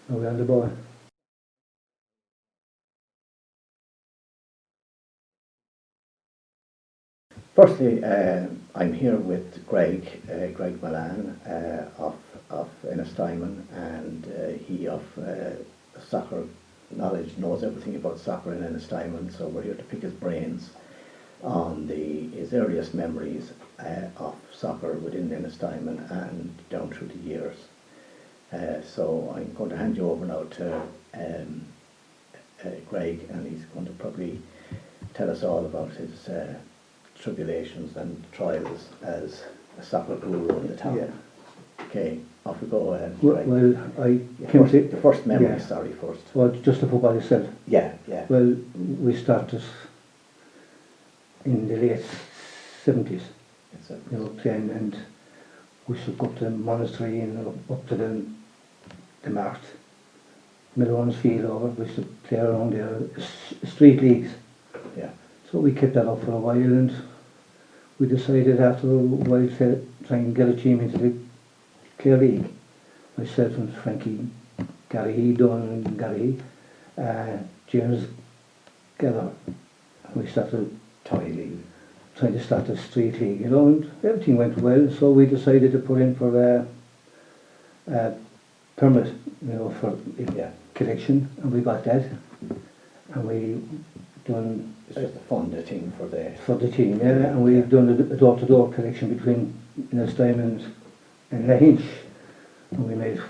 Now we're on the ball. Firstly, I'm here with Greg Mullane of Ennistymon, and he of soccer knowledge, knows everything about soccer in Ennistymon, so we're here to pick his brains on his earliest memories of soccer within Ennistymon and down through the years. So I'm going to hand you over now to Greg, and he's going to probably tell us all about his tribulations and trials as a soccer guru in the town. Yeah. Okay, off we go. Well, I came to the first memory. Yeah. Sorry, first. Well, just the football itself. Yeah. Well, we started in the late 70s. You know, playing, and we should go up to the monastery and up to the Mart, Mullane's field over. We used to play around there, street leagues. Yeah. So we kept that up for a while, and we decided after a while to try and get a team into the Clare League. Myself and Frankie Gary, Don and Gary, James Gather. We started trying to start a street league, you know, and everything went well. So we decided to put in for a permit, you know, for collection, and we got that, and we done. It's just a fund thing for the team, yeah, and we've done a door-to-door collection between Ennistymon and Lahinch, and we made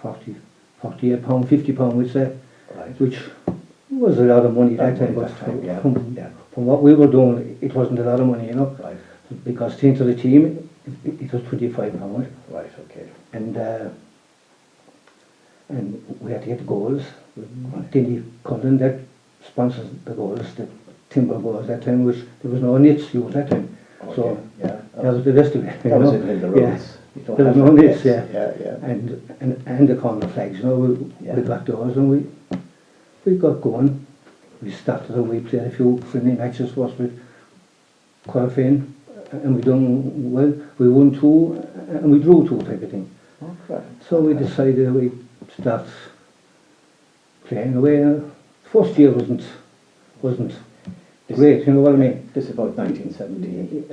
£48, £50, we'd say, right, which was a lot of money at that time, but from what we were doing, it wasn't a lot of money, you know, right, because into the team, it was £25. Right, okay. And we had to get the goals. Right. Denny Cullen that sponsors the goals, the timber goals that time, which there was no nets used that time. Okay. So yeah, that was the rest of it. That was in the rules. Yeah. There was no nets, yeah. Yeah. And the corner flags, you know, we got those, and we got going. We started and we played a few friendly matches first with Corofin, and we done well. We won 2 and we drew 2 type of thing. Okay. So we decided we start playing away. First year wasn't great, you know what I mean? This is about 1970.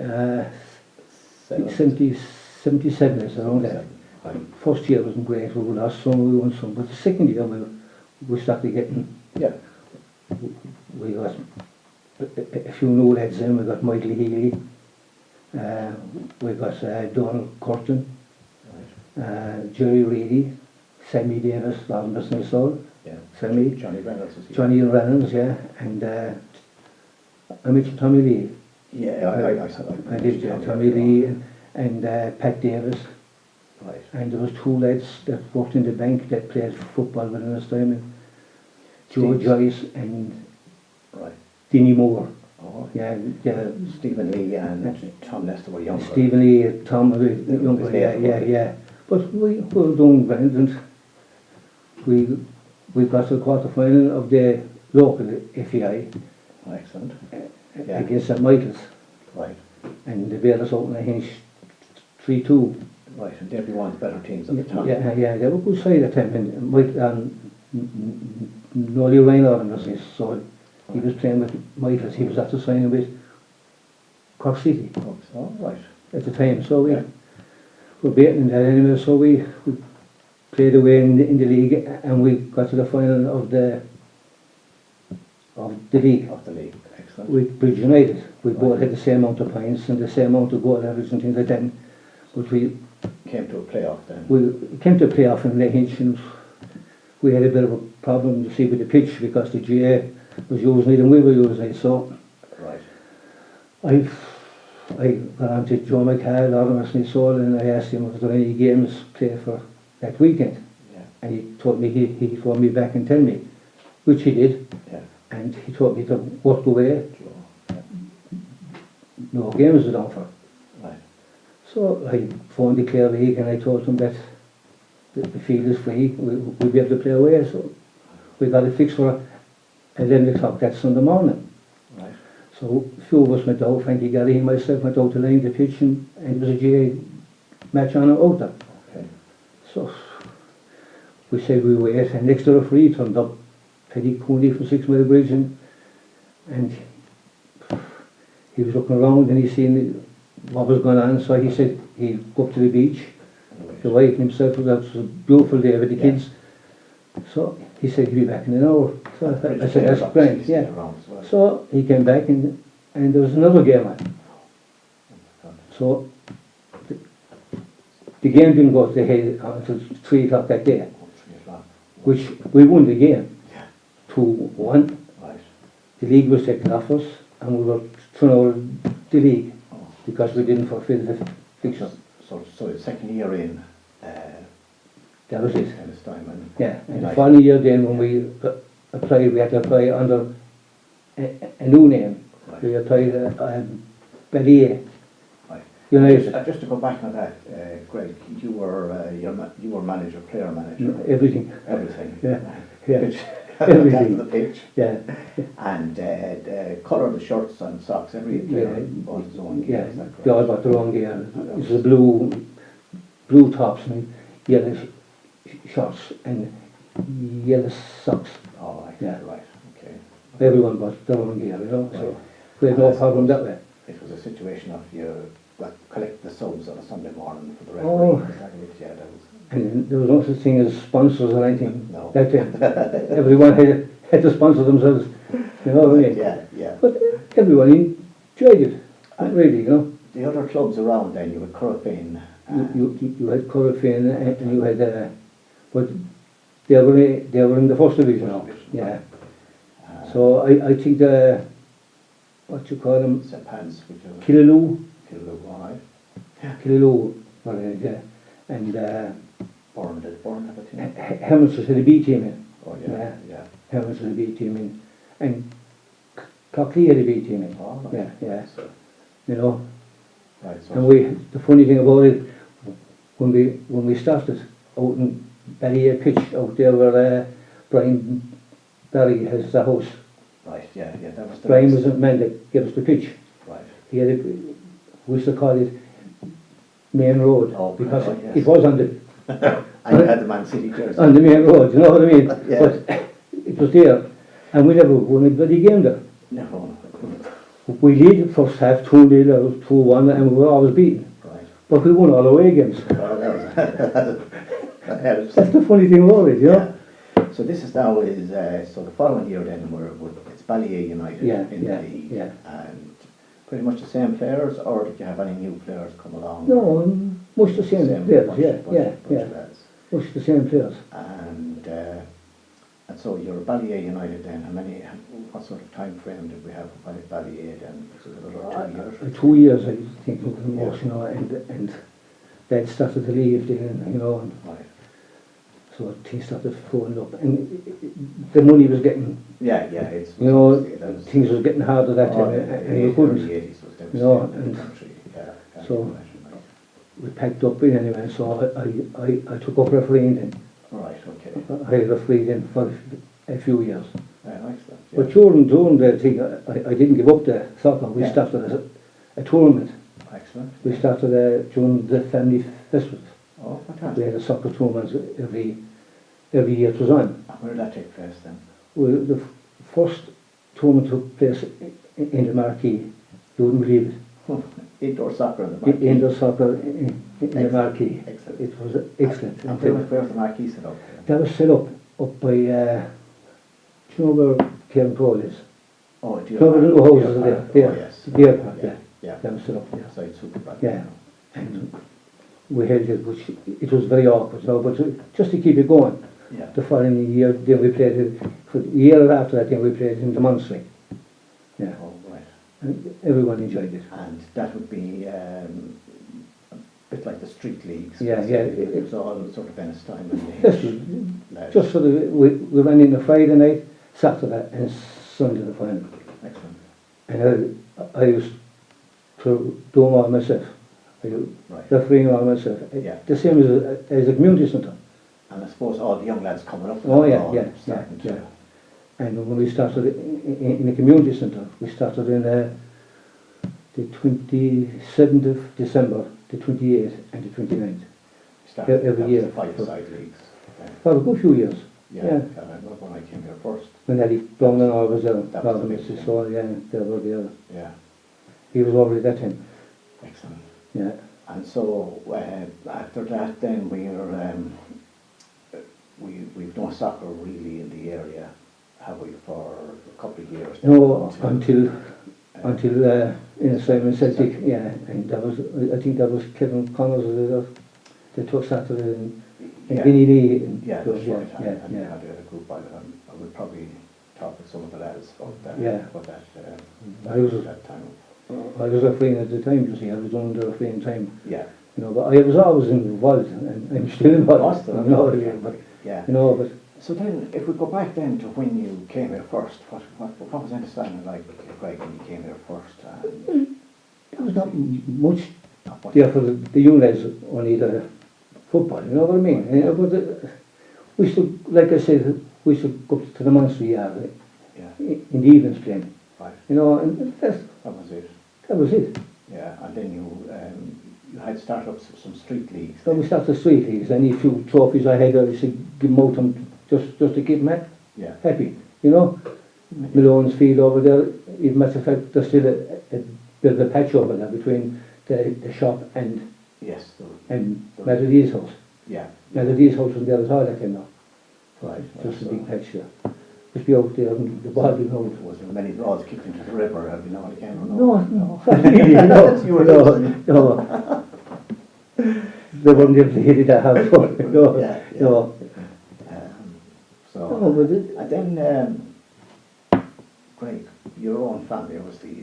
77 is around that. Right. First year wasn't great, we lost some, we won some, but the second year we started getting, we got a few new lads in. We got Michael Healy, we got Donald Curtin, Jerry Reedy, Sammy Davis, Lawrence and Soul. Yeah. Sammy. Johnny Reynolds was here. Johnny Reynolds, yeah, and I mentioned Tommy Lee. Yeah, I did, Tommy Lee and Pat Davis. Right. And there was 2 lads that worked in the bank that played football within us time. Joe Joyce and Dinny Moore. Oh, yeah. Stephen Lee and Tom Nestor were younger. Stephen Lee, Tom were younger, yeah. But we were doing grand, and we got to the quarter final of the local FEI. Excellent. Against St Michael's. Right. And they beat us out in a hinch 3-2. Right, and they'd be one of the better teams at the time. Yeah, they were good side at the time. And Nolly Reinhardt was his, so he was playing with Michael's. He was after signing with Cork City. Oh, right. At the time, so we were beating that anyway. So we played away in the league, and we got to the final of the league. Of the league, excellent. With Bridge United. We both had the same amount of points and the same amount of goal average and things like that. But we came to a playoff then. We came to a playoff in Lahinch, and we had a bit of a problem, you see, with the pitch, because the GA was using it and we were using it. So right. I got on to Joe McCall, Lawrence and Soul, and I asked him if there were any games played for that weekend. Yeah. And he told me he phoned me back and tell me, which he did. Yeah. And he told me to work away. No games were done for. Right. So I phoned the Clare League and I told them that the field is free, we'll be able to play away. So we got it fixed for 11 o'clock that Sunday morning. Right. So a few of us went out, Frankie Gary and myself went out to line the pitch, and it was a GA match on and out there. Okay. So we said we wait, and next to the referee turned up, Paddy Cooney from 6 Mile Bridge, and he was looking around and he seen what was going on, so he said he'd go up to the beach. The wife and himself, that was a beautiful day with the kids. So he said he'd be back in an hour. So I said, that's great, yeah. So he came back and there was another game on. So the game didn't go ahead until 3 o'clock that day, which we won the game 2-1. Right. The league was taken off us and we were thrown out of the league because we didn't fulfill the fixture. So the second year in, that was it. Ennistymon. Yeah, and the following year then when we applied, we had to apply under a new name. Right. We applied Ballier. Right. United. Just to go back on that, Greg, you were manager, player manager. Everything. Everything. Yeah. Yeah. Pitch. Everything. The pitch. Yeah. And the colour of the shirts and socks, every player bought his own gear. Yeah. They all bought their own gear. It was blue tops and yellow shorts and yellow socks. Oh, right. Yeah. Right. Okay. Everyone bought their own gear, you know. Right. So we had no problem that way. It was a situation of you collect the subs on a Sunday morning for the referee. Oh. Is that it? Yeah, that was. And there was no such thing as sponsors or anything. No. That time. Everyone had to sponsor themselves. You know what I mean? Yeah, yeah. But everyone enjoyed it. Really, you know. The other clubs around then, you had Currafin. You had Corofin and you had, but they were in the first division. Yeah. So I think what you call them, St. Pants, which is Killaloo, all right. Killaloo, yeah, and Bourne have a team. Hamilton had a B team in. Oh yeah, yeah. Hamilton had a B team in, and Cockley had a B team in. Oh, right. Yeah, yeah. So, You know, right. So and the funny thing about it, when we started out in Ballier pitch out there where Brian Barry has the house. right, yeah, yeah. That was the Brian next- was the man that gave us the pitch. right. He had we used to call it Main Road Oh, because right, yes. it was on the I had the Man City jersey. on the main road. You know what I mean? Yeah. But it was there, and we never won a bloody game there. No. We did first half 2-0 or 2-1, and we were always beaten. Right. But we won all away games. Well, that helps. That's the funny thing about it, you know. Yeah. So this is now so the following year then it's Ballier United Yeah, in yeah, the league, yeah. and pretty much the same players, or did you have any new players come along? No, much the same players. bunch- Yeah, bunch- yeah, bunch yeah. of lads. Much the same players. And so you're Ballier United then. What sort of time frame did we have for Ballier then? Was it another 2 years? 2 years, I think, was the most, you know, and Dad started to leave then, you know, and Right. so things started flowing up, and the money was getting, Yeah, yeah. It's you know, that was- things was getting harder that time, and you couldn't. The 80s was devastating You know, in and the country. Yeah, can't so- imagine, right. We packed up in anyway, so I took up refereeing then. Right, okay. I refereed then for a few years. Nice stuff. Yeah. But during the thing, I didn't give up the soccer. We Yeah. started a tournament. Excellent. We started during the family festival. Oh, We fantastic. had a soccer tournament every year it was on. And where did that take place then? Well, the first tournament took place in the Marquee. You wouldn't believe Indoor soccer in the it. Marquee. Indoor soccer in the Excellent. Marquee. Excellent. It was excellent. And where's the Marquee set up? That was set up by, do you know where Kevin Cole is? Oh, Deer So the Park. little houses Deer are there. Park. There. Oh, yes. Deer Park, yeah. Yeah. That was set up there. Outside Superbank. Yeah. And we held it, which it was very awkward, so, but just to keep it going. Yeah. The following year, then we played it, for the year after that, then we played in the Monastery. Yeah. Oh, right. And everyone enjoyed it. And that would be a bit like the street leagues. Yeah, was yeah. It was all sort of Ennistymon. Yes, just for we ran in the Friday night, Saturday and Sunday the final. Excellent. And I used to do them all myself. I do Right. refereeing all myself. Yeah. The same as a community centre. And I suppose all the young lads coming up. Oh now yeah, are all yeah, starting yeah, to- yeah. And when we started in the community centre, we started in the 27th of December, the 28th and the 29th. started every that was year. the five-side leagues. For a good few years. Yeah, Yeah. I remember when I came here first. When Eddie Brown and all was there, That was the big Mrs. thing. So, yeah, they were there. Yeah, He was over at that time. excellent. Yeah. And so after that, then we've done soccer really in the area, have we, for a couple of years? No, until Ennistymon Celtic, yeah, and that was, I think that was Kevin Connors that took Saturday in Yeah. Guinea Lee. And Yeah, that's right. And yeah. had a group. I would probably talk with some of the lads about that. Yeah. About that. I was that time. I was refereeing at the time, you see, I was under refereeing time, Yeah. you know, but I was always involved, and I'm still involved. Awesome. I know, yeah, but, Yeah. you know, but So then, if we go back then to when you came here first, what was Ennistymon like, Greg, when you came here first? And there was not much not much- there for the young lads, only the football, you know what I mean? But we used to, like I said, we used to go to the Monster Yard Yeah. in the evenings playing, Right. you know, and That was it. that was it. Yeah. And then you had started up some street leagues. So we started street leagues, and a few trophies I had, I used to give them out to them just to keep them Yeah. happy, you know. Mullane's field over there, even matter of fact, there's still a bit of a patch over there between the shop and Yes. Melody's house. Yeah. Melody's house was there at all, I came now. Right. Just a big patch there. Just be out there and the ball being out. Was there many balls kicked into the river? Have you know what again? No, not really, no, You were no. They wouldn't be able to hit it that hard, no, Yeah, yeah. no. So, No, but it, and then, Greg, your own family obviously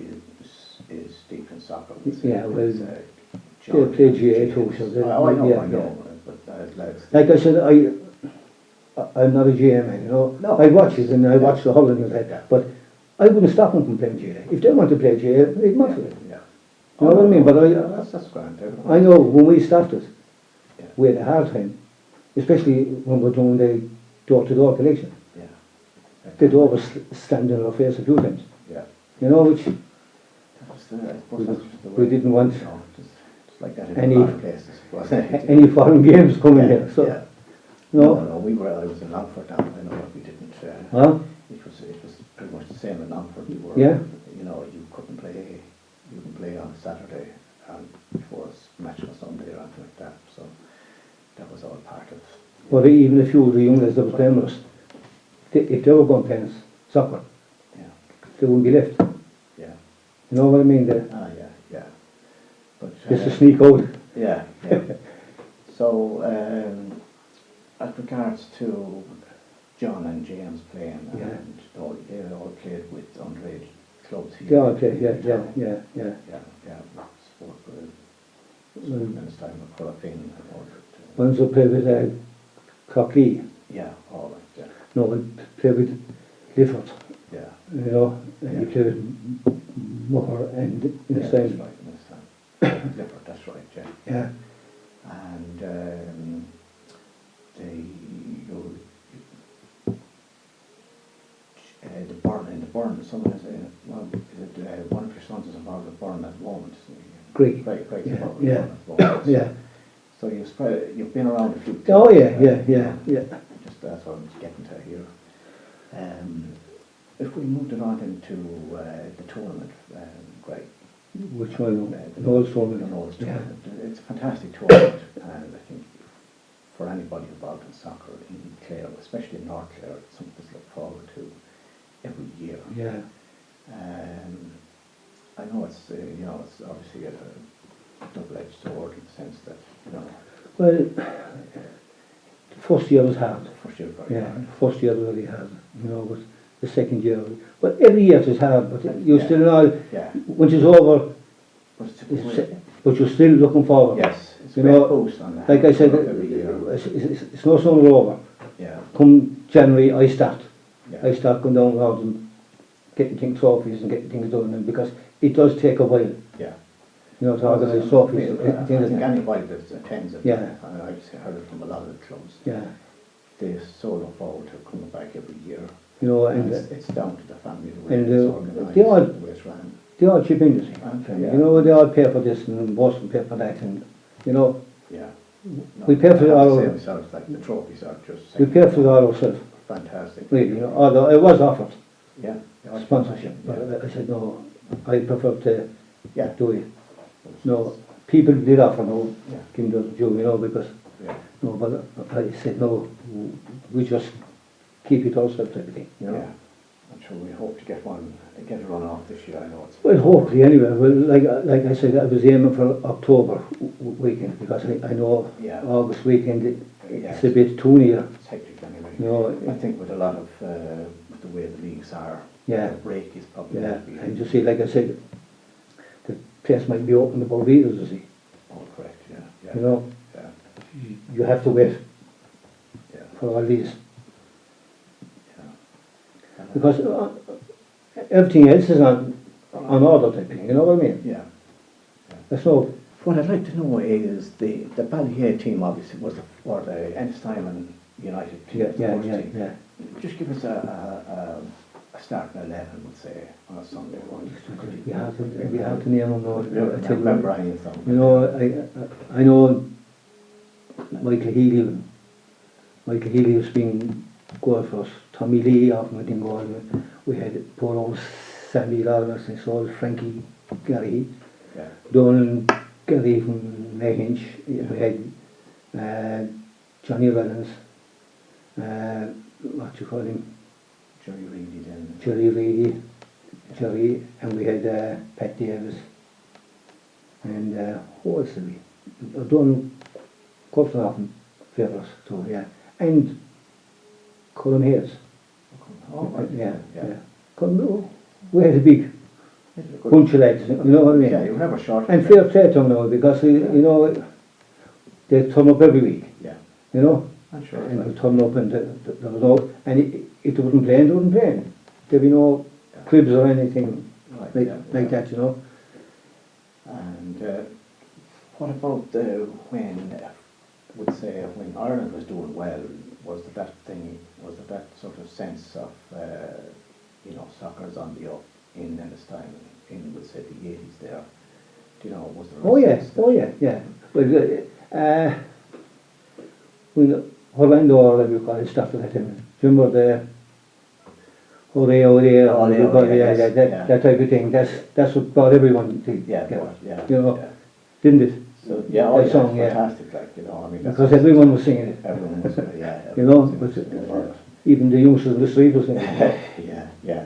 is deep in soccer. Yeah, well, It's, they played GA too, so they- I know, yeah, I know, but lads. like I said, I'm not a GA man, you know. No. I watch it and I watch the whole of Yeah. it, but I wouldn't stop them from playing GA. If they want to play GA, they'd want to. Yeah. You know what I mean? But That's grand. I know when we started, Yeah. we had a hard time, especially when we're doing the door-to-door collection. Yeah. The door was slammed in our face a few times, Yeah. you know, which I suppose that's just the we way- didn't want No, just like that in any- a lot of places. any foreign games coming Yeah, here. So, yeah. No, no, I was in Longford now, I know we didn't, huh? it was pretty much the same in Longford. You were, Yeah. you know, you couldn't play, you can play on Saturday and before a match on Sunday or anything like that, so that was all part of. But even a few of the young lads that was playing with us, if they were going playing soccer, Yeah, they wouldn't be left. yeah, You know what I mean? They yeah. But, just to sneak out. yeah, yeah. So, as regards to John and James playing, Yeah. and they all played with underage clubs here. They all play, yeah. Yeah, sport Mm. and it's time to put up in and all that. Ones that play with Cocklee, Yeah, all that, no, we play with Lifford, yeah. you know, and Yeah. you play with Mucker and in the That's same. right, Lifford, that's right, yeah. Yeah. And the Burn, someone has, one of your sons is involved with Burn at the moment. Great. Greg's Yeah, involved with yeah, Burn at the moment. Yeah. So you've been around a few. Oh, yeah, times, yeah. Just that's what I'm getting to here. If we moved it on into the tournament, Greg. Which one? The Knowles tournament. The Knowles Yeah. tournament. It's a fantastic tournament, and I think for anybody involved in soccer in Clare, especially in North Clare, it's something to look forward to every year. Yeah. I know it's it's obviously a double-edged sword in the sense that Well, the first year was hard. first year very Yeah, hard. the first year was really hard, you know, but the second year, but every year it is hard, but you Yeah. still know, Yeah, once it's over, but it's but you're still looking forward. yes, it's a You great know, boost on that. Like I said, every year. it's no sooner over. Yeah, Come January, I start yeah, going down the road and getting things trophies and getting things done, and because it does take a while, yeah. you know, to organise trophies. I think anybody that attends it, Yeah. and I've heard it from a lot of the clubs, Yeah, they so look forward to coming back every year. you know, And and it's down to the family, the way and, it's uh, organised, they all- the way it's run. they all chip in, you see. Yeah. You know, they all pay for this and Boston pay for that, and you know, Yeah, We pay for it all. I have to say myself, like the trophies are just We pay for it all ourselves, fantastic. really. You know, although it was offered Yeah. Yeah, sponsorship, but I said no. I prefer to Yeah. do it. No, people did offer no, Yeah. give them the due, you know, because Yeah. no, but I said no. We just keep it ourselves, type of thing, you know. Yeah. I'm sure we hope to get a run off this year. I know it's. Well, hopefully anyway. Well, like I said, I was aiming for October weekend because I know Yeah. August weekend Yeah. it's a bit too near. It's hectic anyway. You know, I think with a lot of with the way the leagues are, Yeah. the break is probably yeah. going to be. And you see, like I said, the place might be open about visas, you see. Oh, correct. Yeah. Yeah. You know, Yeah. you have to wait Yeah. for all these Yeah. because everything else is on order, type of thing. You know what I mean? Yeah. There's no. What I'd like to know is the Ballyhea team obviously was the Ennistymon United team. Yeah, was the yeah, first yeah, team. yeah. Just give us a starting 11, would say, on a Sunday morning. We have to name them. No, I can't remember any of them. You know, I know Michael Healy. Michael Healy has been goal for us. Tommy Lee often went in goal. We had poor old Sammy Lawrence and so Frankie Gary. Yeah. Donald Gary from Mehinch. We had Johnny Reynolds. What do you call him? Jerry Reedy then. Jerry Reedy. Jerry, and we had Pat Davis. And who else did we? I've done quite often favours too, yeah. And Colin Hayes. Oh, right. Yeah, Yeah. yeah. We had a big bunch of lads, you know what I mean? Yeah, you were never short. And fair play to them now, because, you know, they turn up every week, Yeah. you know? I'm sure. And they turn up and there was no, and if they wouldn't play, they wouldn't play. There'd be no cribs or anything Right, like that, you know? And what about when, would say, when Ireland was doing well, was that sort of sense of, you know, soccer's on the up in Ennistymon, in, would say, the 80s there? Do you know, was there a sense that- yeah. Well, when Orlando, or whatever you call it, started that time, do you remember the that type of thing? That's what brought everyone together. Yeah. You know, didn't it? So That song, yeah. fantastic, like, you know, I mean, Because everyone was singing it. everyone was, yeah. You know, everyone was but singing it. even the youngsters in the street were singing it. Yeah.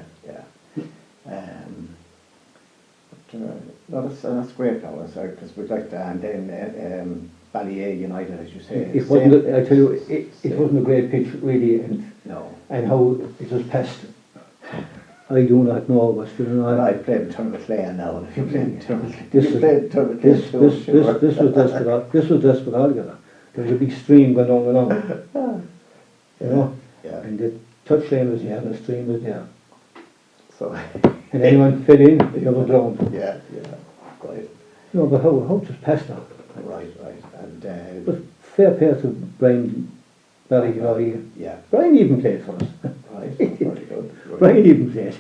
No, that's great, now, because we'd like to, and then Ballyhea United, as you say. It wasn't. I tell you, it wasn't a great pitch really, No. and how it was passed. I do not know, but you know, And I played in Tournament Lane now, and if you played in Tournament Lane, This you was- played in Tournament Lane too, I'm sure. This was desperate. This was desperate altogether. There was a big stream going on. You know, Yeah. and the touchline was there, and the stream was there. So, And anyone fell in, they were drowned. yeah, right, No, but how it was passed on. right, and, But fair play to Brian Barry, you know, yeah, Brian even played for us. right, very good. Brian even played.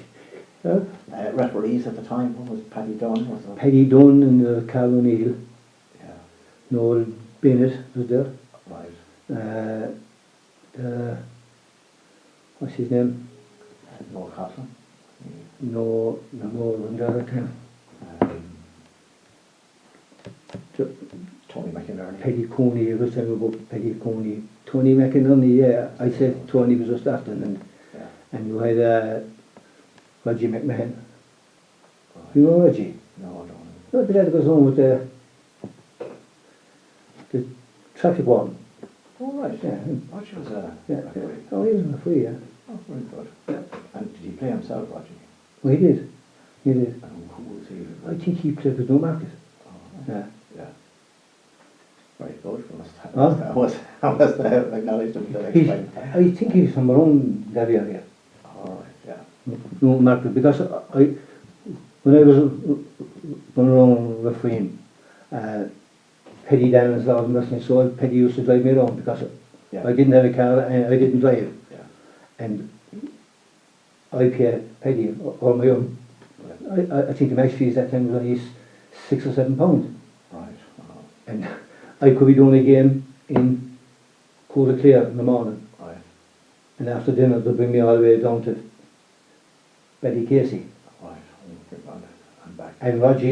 Referees at the time, what was Paddy Dunn, was it? Paddy Dunn and Carl O'Neill, Yeah, Noel Bennett was there. right, What's his name? Noel Coughlin. No, on the other time. Tony McInerney. Paddy Coney, I was telling about Paddy Coney. Tony McInerney, yeah, I said Tony was just after, and Yeah, you had Reggie McMahon. right. You know Reggie? No, I don't know. No, the lad that goes on with the traffic warden. Oh, right. Yeah, Roger was a yeah. referee. Oh, he was on the free, yeah. Oh, very good. And did he play himself, Roger? Well, he did. He did. And who was he? I think he played with Newmarket. Oh, Yeah. yeah. Very good. Huh? I must have acknowledged him the next He's, time. I think he's from around that area. All right, yeah. Newmarket, because when I was running around refereeing, Paddy Dannon's Lord Mercy, so Paddy used to drive me around because Yeah. I didn't have a car and I didn't drive. Yeah. And I paid Paddy on my own. I think the match fees that time was only £6 or £7. Right. And I could be doing a game in Clear in the morning, Right. and after dinner they'll bring me all the way down to Betty Casey. Right. I'm back. And Roger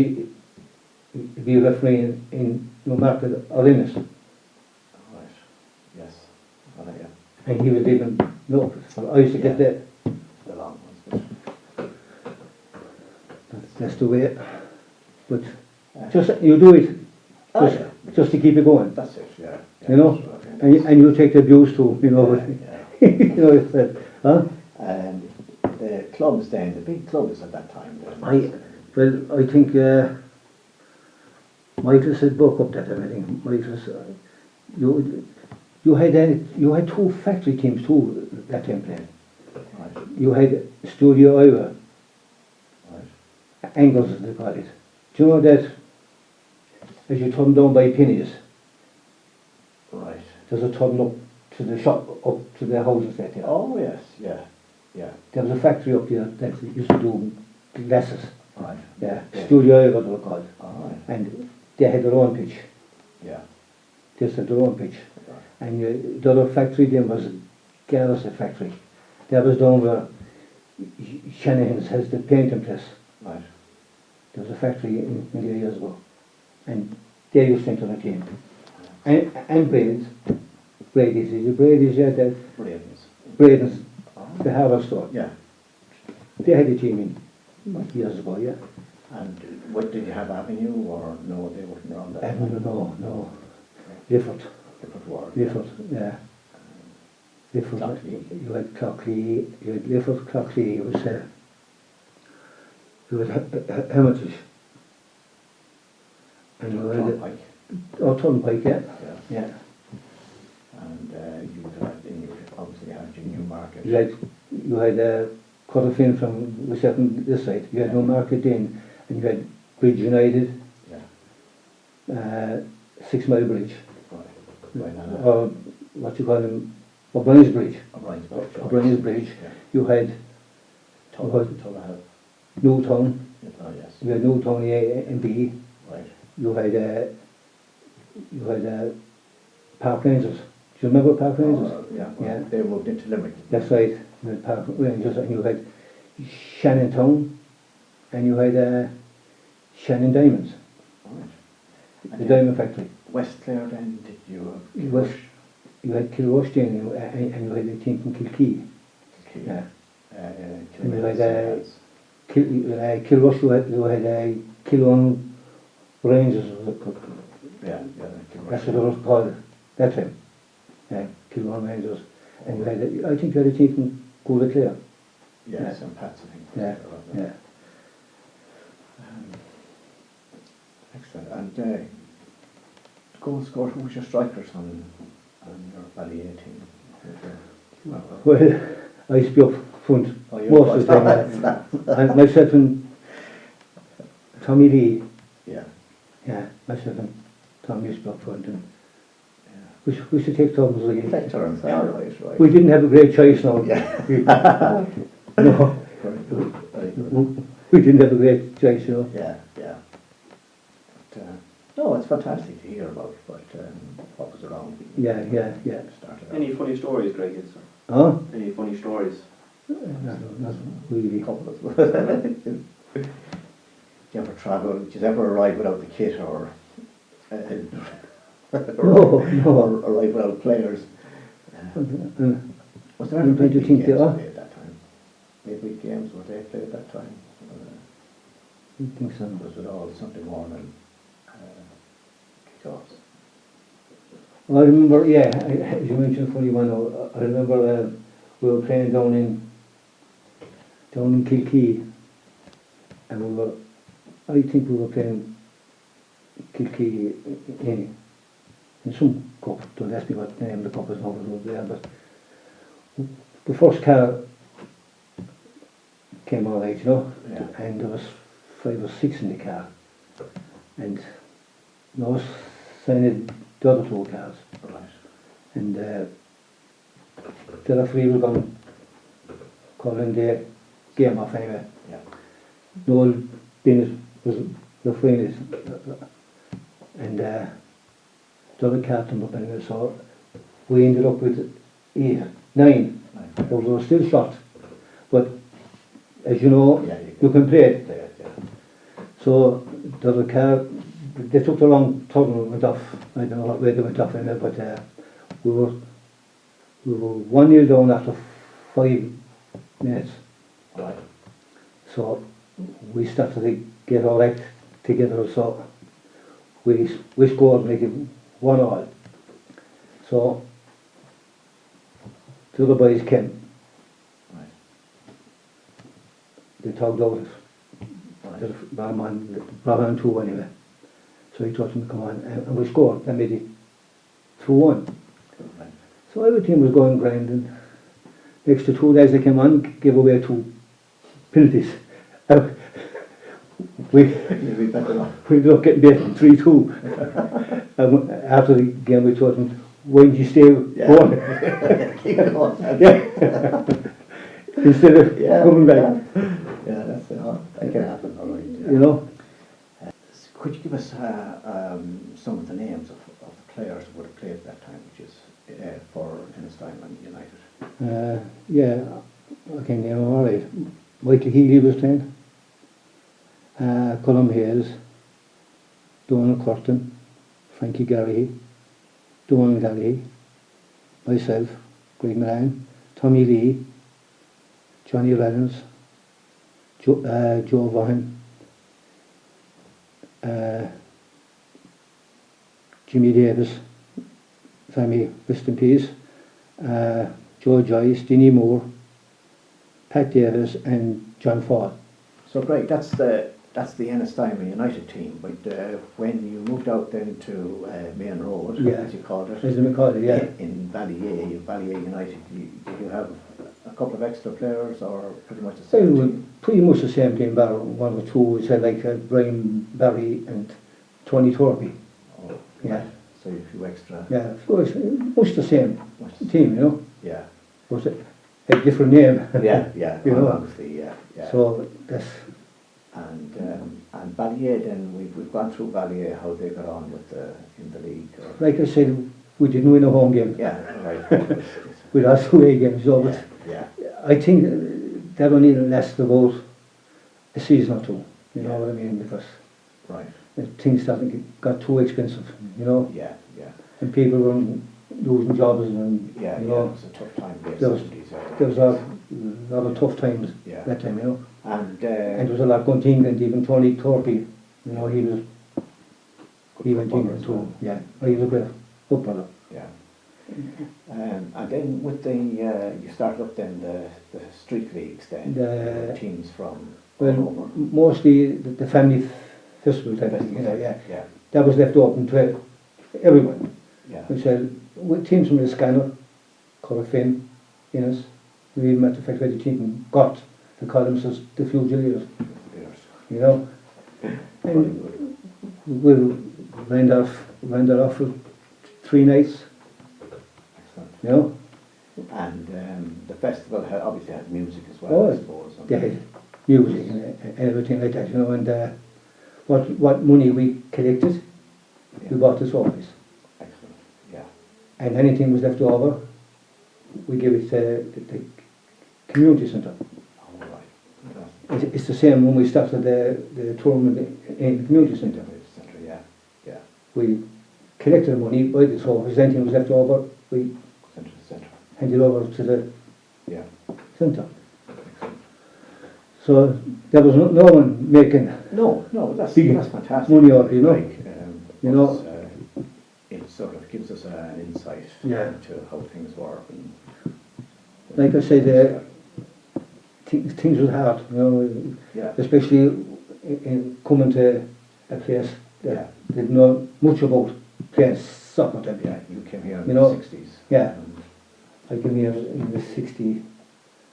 would be refereeing in Newmarket or Ennis. Right. Yes. Oh, yeah. And he was leaving Norfolk. So I used to get there. The long ones. That's the way. But just you do it Oh, just, yeah. just to keep it going. That's it, yeah. You know? That's right. And you take the abuse too, you know. Yeah, you know, it's that, huh? And the clubs then, the big clubs at that time then. I think Michael said book up that everything. Michael said, you had two factory teams too that time playing. Right. You had Studio Iowa, Right. Angles as they call it. Do you know that as you turn down by Pennies, Right. there's a turn up to the shop, up to the houses that there. Oh, yes, yeah. Yeah. There was a factory up there that used to do glasses. Right. Yeah, Studio Iowa they were called. All right. And they had their own pitch. Yeah. They had their own pitch. Right. And the other factory then was Garrison factory. That was down where Shanahan's has the painting press. Right. There was a factory in many years ago. And they used to enter the team. And Brady's, yeah, the Brilliant. Brady's, Oh. the hardware store. Yeah. They had a team in years ago, yeah. And what did you have, Avenue or no? They weren't around that. No. Lifford, Different word. Lifford, yeah. Lifford, Clockley. you had Clockley, you had Lifford, Clockley, it was Hermitage. And you had Turnpike. Turnpike, yeah. Yeah. Yeah. And you obviously had your Newmarket. You had Cutterfin from was up on this side. You had Newmarket in, and you had Bridge United, Yeah. 6 Mile Bridge, Right. or what you call them, O'Brien's Bridge. O'Brien's Bridge. Yeah. You had Tulla. Newtown. Oh, yes. You had Newtown A and B. Right. You had Park Rangers. Do you remember Park Rangers? Yeah. Yeah. They moved into Limerick. That's right. You had Park Rangers, and you had Shannon Town, and you had Shannon Diamonds, Right. the diamond factory. West Clare then, did you? You had Kilrush then, and you had a team from Kilkee. Yeah. And you had Kilrush, you had Kilon Rangers, Yeah. that's what it was called that time. Yeah, Kilon Rangers. And you had, I think you had a team from Clare. Yes, Yeah. and Pats, I think. Yeah, yeah. Excellent. And goal scorer, who was your strikers on your Valley A team? Well, I used to be up front Oh, you most of the time. And myself and Tommy Lee, Yeah. yeah, myself and Tom used to be up front. And Yeah. we used to take turns really. Take turns. Yeah, right. We didn't have a great choice now. Yeah. No, Very good. Very good. we didn't have a great choice, you know. Yeah, yeah. But, no, it's fantastic to hear about what was around. Yeah. Started out. Any funny stories, Greg? Is there? Huh? Any funny stories? Not really. Couple of them. Did you ever travel? Did you ever arrive without the kit or No. arrive without players? Was there I'm any trying to midweek think games there are. played at that time? Midweek games were they played at that time? I think so. Was it all Sunday morning kickoffs? I remember, yeah, as you mentioned funny one, I remember we were playing down in Kilkee, and I think we were playing Kilkee in some cup. Don't ask me what the name of the cup is now, it was there, but the first car came all right, you know, Yeah. and there was 5 or 6 in the car, and I was signing the other 2 cars, Right. and the referee was going calling the game off anyway. Yeah. Noel Bennett was refereeing it, and done a captain up anyway, so we ended up with 8, 9, but we were still short. But as you know, Yeah, you can play it. play it, yeah. So there was a car, they took the wrong turn and went off. I don't know what way they went off in there, but we were 1-0 down after 5 minutes. Right. So we started to get our act together, so we scored, make it 1-1. So the other boys came, Right. they talked out it. Right. Brought on 2 anyway. So he told them to come on, and we scored, and made it 2-1. Right. So everything was going grand, and next to 2 days they came on, gave away 2 penalties. we You'll be better off. we ended up getting beaten 3-2. And after the game we told them, why did you stay going? Keep going. Yeah. Instead of coming back. Yeah, that's it. That can happen, all right. Yeah. You know? Could you give us some of the names of the players who would have played at that time, which is for Ennistymon United? Yeah, I can name them all right. Michael Healy was playing. Colm Hayes, Donald Curtin, Frankie Garrihy, Donald Garrihy, myself, Greg Mullane, Tommy Lee, Johnny Reynolds, Joe Vaughan, Jimmy Davis, family, rest in peace, Joe Joyce, Dinny Moore, Pat Davis and John Ford. So great, that's the Ennistymon United team, but when you moved out then to Main Road, as you called it, As we call it, yeah. in Ballyea United, did you have a couple of extra players or pretty much the Well, same we were team? pretty much the same team, bar 1 or 2, we said like Brian Barry and Tony Torby. Oh, Yeah. right. So a few extra. Yeah, so it's much the same team, you know. Yeah. Was it a different name? Yeah, You know. obviously, yeah. So that's And Ballyea then, we've gone through Ballyea, how they got on with in the league. Or, like I said, we didn't win a home game. yeah, right. We lost 2 away games, so but Yeah. I think that only lasted about a season or 2. You know what I mean? Because Right. things got too expensive, you know, Yeah. and people were losing jobs and Yeah, you yeah, know, it was a tough time. there was a lot of tough times Yeah. that time, you know. And And there was a lot going to England, even Tony Torpy, you know, he went to England too. Yeah, he was a great footballer. yeah. And then with the, you started up then the street leagues then, teams from all Well, over. mostly the family festival type thing, you know, yeah. Yeah, That was left open to everyone. yeah. We said, with teams from the Scanner, Corofin, Innes, we even met the fact that the team from Gott, they call themselves the Fusiliers, There's- you know. And we'll round that off for 3 nights, Excellent. you know. And the festival obviously had music as well, Oh, I suppose. They had music and everything like that, you know, and what money we collected, we bought the trophies. Excellent, yeah. And anything was left over, we give it to the community centre. All right. Fantastic. It's the same when we started the tournament in the community centre. Centre, yeah. We collected the money, buy the trophies, anything was left over, we Centre. handed over to the Yeah. centre. So there was no one making No, that's Big fantastic. money out, you know. You know. it sort of gives us an insight Yeah. into how things work. And like I said, things was hard, you know, yeah, especially in coming to a place that Yeah. didn't know much about playing soccer type. yeah. You came here in You the know, 60s. yeah. And, I came here in the 60,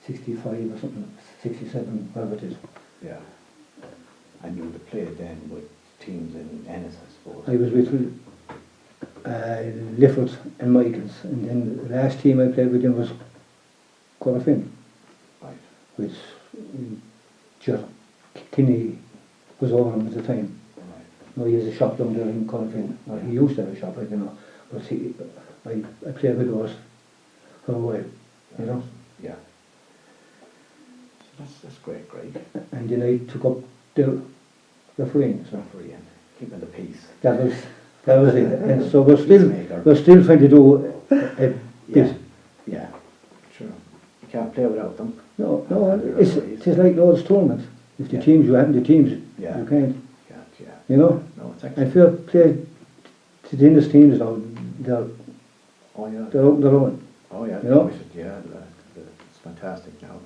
65 or something, 67, whatever it is. yeah. And you would have played then with teams in Ennis, I suppose. I was with Lifford and Michaels, and then the last team I played with them was Corofin, Right. which Ger Kinney was over him at the time. Right. No, he has a shop down there in Corofin, or he used to have a shop, I don't know. But I played with those for a while, you know. Yeah. So that's great, Greg. And then I took up the refereeing, so Referee and keeping the peace. that was it. And so Peacemaker. we're still trying to do a bit. Yeah, sure. You can't play without them. No, And it's like those tournaments. If the Yeah. teams you haven't, the teams Yeah. you can't. Yeah. You know. No, it's And excellent. fair play to the Ennis teams now. They're Oh yeah. they're out on their own. Oh yeah. You know? Yeah. It's fantastic now.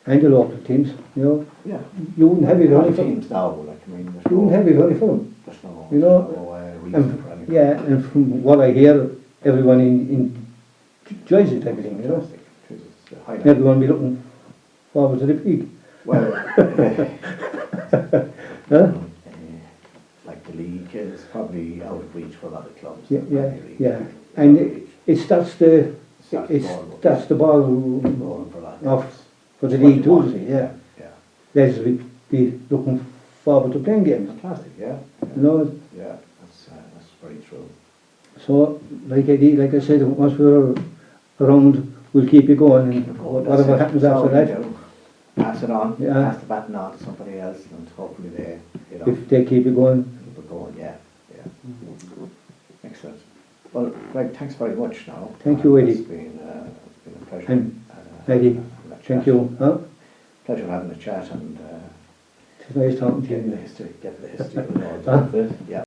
And the local teams, you know. Yeah. You wouldn't have it A lot only of for them. teams now, like I mean, there's You wouldn't have it only for them. There's no, You know, there's no reason for anything. Yeah, and from what I hear, everyone enjoys it, everything, you know. Fantastic. It's a highlight. Everyone be looking forward to the peak. Well, Huh? like the league is probably out of reach for a lot of clubs. Yeah, the yeah, Premier League. yeah. Out of And reach. it starts the ball Rolling for a lot of off clubs. for the It's what league you too, want. you see, yeah. Yeah. Let's be looking forward to playing games, Fantastic, yeah. you know. Yeah, that's very true. So, like I said, once we're around, we'll keep you going, and whatever happens That's all after we that, do. Pass it on, Yeah. pass the baton on to somebody else, and hopefully they, if they keep you going. keep it going, yeah. Excellent. Well, Greg, thanks very much now. Thank you, Eddie. It's been a pleasure. And Eddie, having a thank chat. you. Huh? Pleasure having a chat and It's nice talking to getting you. the history of it all done. Yeah.